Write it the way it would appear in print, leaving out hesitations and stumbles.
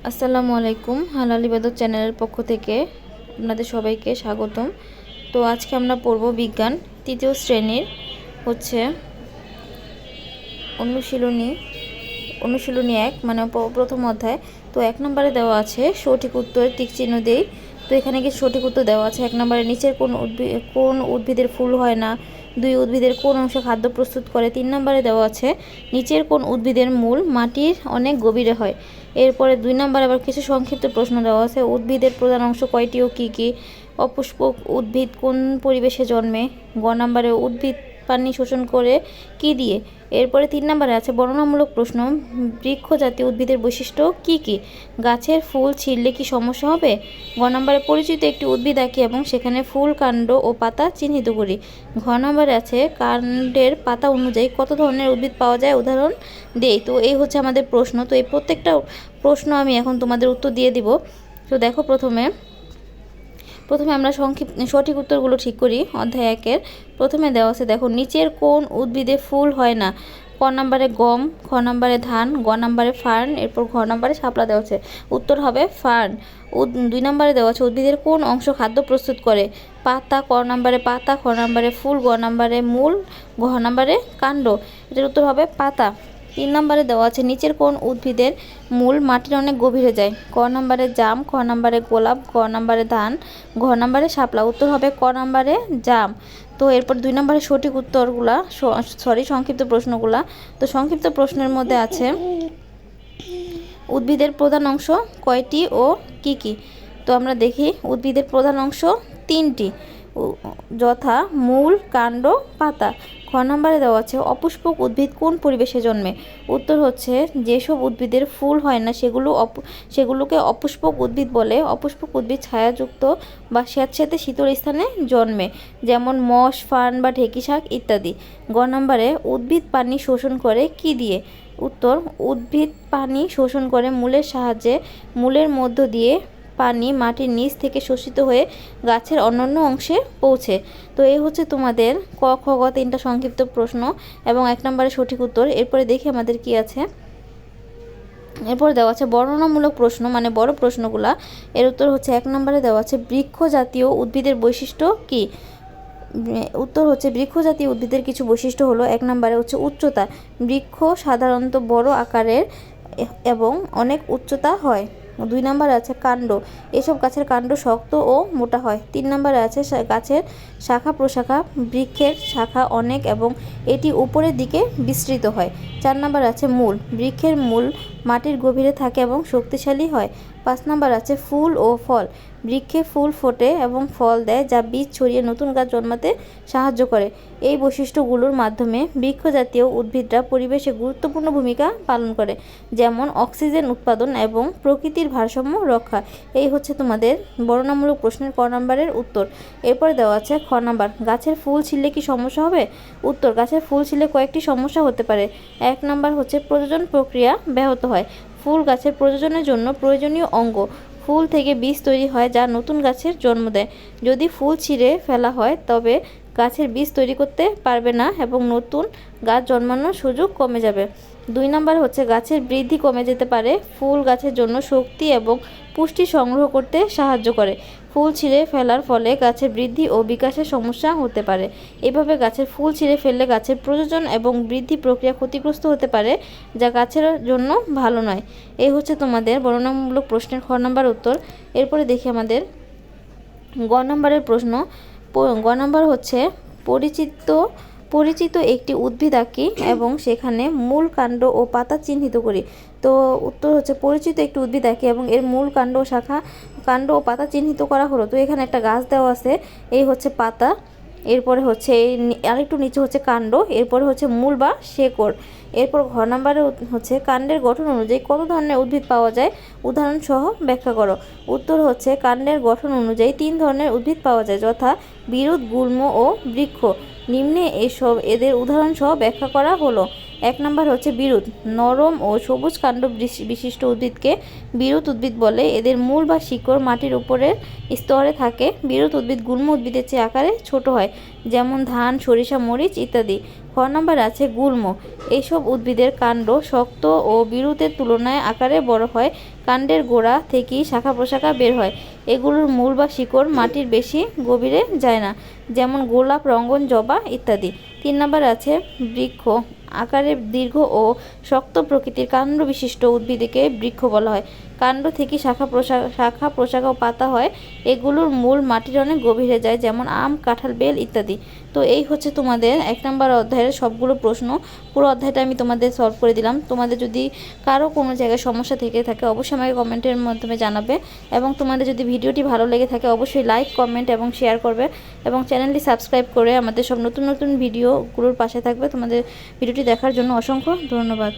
আসসালামু আলাইকুম। হালাল ইবাদত চ্যানেলের পক্ষ থেকে আপনাদের সবাইকে স্বাগতম। তো আজকে আমরা পড়ব বিজ্ঞান তৃতীয় শ্রেণীর হচ্ছে অনুশীলনী অনুশীলনী 1 মানে প্রথম অধ্যায়। তো 1 নম্বরে দেওয়া আছে সঠিক উত্তরের টিক চিহ্ন দেই। তো এখানে কি সঠিক উত্তর দেওয়া আছে 1 নম্বরে নিচের কোন উদ্ভিদের ফুল হয় না, 2 উদ্ভিদের কোন অংশে খাদ্য প্রস্তুত করে। 3 নম্বরে দেওয়া আছে নিচের কোন উদ্ভিদের মূল মাটির অনেক গভীরে হয়। এরপরে 2 নম্বরে আবার কিছু সংক্ষিপ্ত প্রশ্ন দেওয়া আছে। উদ্ভিদের প্রধান অংশ কয়টি ও কী কী? অপুষ্পক উদ্ভিদ কোন পরিবেশে জন্মে? গ নম্বরে উদ্ভিদ পানি শোষণ করে কি দিয়ে? এরপরে 3 নম্বরে আছে বর্ণনামূলক প্রশ্ন। বৃক্ষ জাতীয় উদ্ভিদের বৈশিষ্ট্য কি কি? গাছের ফুল ছিঁড়লে কি সমস্যা হবে? গ নম্বরে পরিচিত একটি উদ্ভিদ আঁকি এবং সেখানে ফুল, কাণ্ড ও পাতা চিহ্নিত করি। ঘ নম্বরে আছে কাণ্ডের পাতা অনুযায়ী কত ধরনের উদ্ভিদ পাওয়া যায়, উদাহরণ দেই। তো এই হচ্ছে আমাদের প্রশ্ন। তো এই প্রত্যেকটা প্রশ্ন আমি এখন তোমাদের উত্তর দিয়ে দিব। তো দেখো, প্রথমে আমরা সঠিক উত্তরগুলো ঠিক করি। অধ্যায় 1-এর প্রথমে দেওয়া আছে, দেখো নিচের কোন উদ্ভিদে ফুল হয় না? ক নম্বরে গম, খ নম্বরে ধান, গ নম্বরে ফার্ন, এরপর ঘ নম্বরে শাপলা দেওয়া আছে। উত্তর হবে ফার্ন। 2 নম্বরে দেওয়া আছে উদ্ভিদের কোন অংশ খাদ্য প্রস্তুত করে? পাতা, ক নম্বরে পাতা, খ নম্বরে ফুল, গ নম্বরে মূল, ঘ নম্বরে কাণ্ড। এটার উত্তর হবে পাতা। 3 নম্বরে দেওয়া আছে নিচের কোন উদ্ভিদের মূল মাটির অনেক গভীরে যায়? ক নম্বরে জাম, খ নম্বরে গোলাপ, গ নম্বরে ধান, ঘ নম্বরে শাপলা। উত্তর হবে ক নম্বরে জাম। তো এরপর 2 নম্বরের সঠিক উত্তরগুলা সংক্ষিপ্ত প্রশ্নগুলা। তো সংক্ষিপ্ত প্রশ্নের মধ্যে আছে উদ্ভিদের প্রধান অংশ কয়টি ও কি কি? তো আমরা দেখি উদ্ভিদের প্রধান অংশ 3টি, যথা মূল, কাণ্ড, পাতা। খ নম্বরে দেওয়া আছে অপুষ্পক উদ্ভিদ কোন পরিবেশে জন্মে? উত্তর হচ্ছে যেসব উদ্ভিদের ফুল হয় না সেগুলোকে অপুষ্পক উদ্ভিদ বলে। অপুষ্পক উদ্ভিদ ছায়াযুক্ত বা স্যাঁতসেঁতে শীতল স্থানে জন্মে, যেমন মশ, ফার্ন বা ঢেঁকি শাক ইত্যাদি। গ নম্বরে উদ্ভিদ পানি শোষণ করে কি দিয়ে? উত্তর উদ্ভিদ পানি শোষণ করে মূলের সাহায্যে। মূলের মধ্য দিয়ে পানি মাটির নিচ থেকে শোষিত হয়ে গাছের অন্যান্য অংশে পৌঁছে। তো এই হচ্ছে তোমাদের ক, খ, গ 3টা সংক্ষিপ্ত প্রশ্ন এবং 1 নম্বরের সঠিক উত্তর। এরপরে দেখি আমাদের কি আছে। এরপর দেওয়া আছে বর্ণনামূলক প্রশ্ন, মানে বড় প্রশ্নগুলা। এর উত্তর হচ্ছে 1 নম্বরে দেওয়া আছে বৃক্ষ জাতীয় উদ্ভিদের বৈশিষ্ট্য কি? উত্তর হচ্ছে বৃক্ষ জাতীয় উদ্ভিদের কিছু বৈশিষ্ট্য হলো 1 নম্বরে হচ্ছে উচ্চতা। বৃক্ষ সাধারণত বড় আকারের এবং অনেক উচ্চতা হয়। 2 নম্বরে আছে কাণ্ড। এসব গাছের কাণ্ড শক্ত ও মোটা হয়। 3 নম্বরে আছে গাছের শাখা প্রশাখা। বৃক্ষের শাখা অনেক এবং এটি উপরের দিকে বিস্তৃত হয়। 4 নম্বরে আছে মূল। বৃক্ষের মূল মাটির গভীরে থাকে এবং শক্তিশালী হয়। 5 নম্বর আছে ফুল ও ফল। বৃক্ষে ফুল ফোটে এবং ফল দেয়, যা বীজ ছড়িয়ে নতুন গাছ জন্মাতে সাহায্য করে। এই বৈশিষ্ট্যগুলোর মাধ্যমে বৃক্ষ জাতীয় উদ্ভিদরা পরিবেশে গুরুত্বপূর্ণ ভূমিকা পালন করে, যেমন অক্সিজেন উৎপাদন এবং প্রকৃতির ভারসাম্য রক্ষা। এই হচ্ছে তোমাদের বর্ণনামূলক প্রশ্নের ক নম্বরের উত্তর। এরপরে দেওয়া আছে খ নম্বর, গাছের ফুল ছিঁড়লে কি সমস্যা হবে? উত্তর গাছের ফুল ছিঁড়লে কয়েকটি সমস্যা হতে পারে। 1 নম্বর হচ্ছে প্রজনন প্রক্রিয়া ব্যাহত হয়। ফুল গাছের প্রজননের জন্য প্রয়োজনীয় অঙ্গ। ফুল থেকে বীজ তৈরি হয় যা নতুন গাছের জন্ম দেয়। যদি ফুল ছিঁড়ে ফেলা হয় তবে গাছের বীজ তৈরি করতে পারবে না এবং নতুন গাছ জন্মানোর সুযোগ কমে যাবে। 2 নম্বর হচ্ছে গাছের বৃদ্ধি কমে যেতে পারে। ফুল গাছের জন্য শক্তি এবং পুষ্টি সংগ্রহ করতে সাহায্য করে। ফুল ছিঁড়ে ফেলার ফলে গাছের বৃদ্ধি ও বিকাশের সমস্যা হতে পারে। এভাবে গাছের ফুল ছিঁড়ে ফেললে গাছের প্রজনন এবং বৃদ্ধি প্রক্রিয়া ক্ষতিগ্রস্ত হতে পারে, যা গাছের জন্য ভালো নয়। এই হচ্ছে তোমাদের বর্ণনামূলক প্রশ্নের খ নম্বর উত্তর। এরপরে দেখি আমাদের গ নম্বরের প্রশ্ন। গ নম্বর হচ্ছে পরিচিত একটি উদ্ভিদ আঁকি এবং সেখানে মূল, কাণ্ড ও পাতা চিহ্নিত করি। তো উত্তর হচ্ছে পরিচিত একটি উদ্ভিদ আঁকি এবং এর মূল, কাণ্ড ও পাতা চিহ্নিত করা হলো। তো এখানে একটা গাছ দেওয়া আছে, এই হচ্ছে পাতা, এরপরে হচ্ছে আরেকটু নিচে হচ্ছে কাণ্ড, এরপরে হচ্ছে মূল বা শেকড়। এরপর ঘ নম্বরে হচ্ছে কাণ্ডের গঠন অনুযায়ী কত ধরনের উদ্ভিদ পাওয়া যায়, উদাহরণ সহ ব্যাখ্যা করো। উত্তর হচ্ছে কাণ্ডের গঠন অনুযায়ী 3 ধরনের উদ্ভিদ পাওয়া যায়, যথা বিরুৎ, গুল্ম ও বৃক্ষ। নিম্নে এদের উদাহরণ সহ ব্যাখ্যা করা হলো। 1 নম্বর হচ্ছে বিরুৎ। নরম ও সবুজ কাণ্ড বিশিষ্ট উদ্ভিদকে বিরুৎ উদ্ভিদ বলে। এদের মূল বা শিকড় মাটির উপরের স্তরে থাকে। বিরুৎ উদ্ভিদ গুল্ম উদ্ভিদের চেয়ে আকারে ছোট হয়, যেমন ধান, সরিষা, মরিচ ইত্যাদি। খ নম্বরে আছে গুল্ম। এইসব উদ্ভিদের কাণ্ড শক্ত ও বিরুতের তুলনায় আকারে বড় হয়। কাণ্ডের গোড়া থেকেই শাখা প্রশাখা বের হয়। এগুলোর মূল বা শিকড় মাটির বেশি গভীরে যায় না, যেমন গোলাপ, রঙ্গন, জবা ইত্যাদি। 3 নম্বরে আছে বৃক্ষ। আকারে দীর্ঘ ও শক্ত প্রকৃতির কাণ্ড বিশিষ্ট উদ্ভিদকে বৃক্ষ বলা হয়। কাণ্ড থেকে শাখা প্রশাখা ও পাতা হয়। এগুলোর মূল মাটির অনেক গভীরে যায়, যেমন আম, কাঁঠাল, বেল ইত্যাদি। তো এই হচ্ছে তোমাদের 1 নম্বর অধ্যায়ের সবগুলো প্রশ্ন। পুরো অধ্যায়টা আমি তোমাদের সলভ করে দিলাম। তোমাদের যদি কারো কোনো জায়গায় সমস্যা থেকে থাকে অবশ্যই আমাকে কমেন্টের মাধ্যমে জানাবে, এবং তোমাদের যদি ভিডিওটি ভালো লেগে থাকে অবশ্যই লাইক, কমেন্ট এবং শেয়ার করবে, এবং চ্যানেলটি সাবস্ক্রাইব করে আমাদের সব নতুন নতুন ভিডিওগুলোর পাশে থাকবে। তোমাদের ভিডিওটি দেখার জন্য অসংখ্য ধন্যবাদ।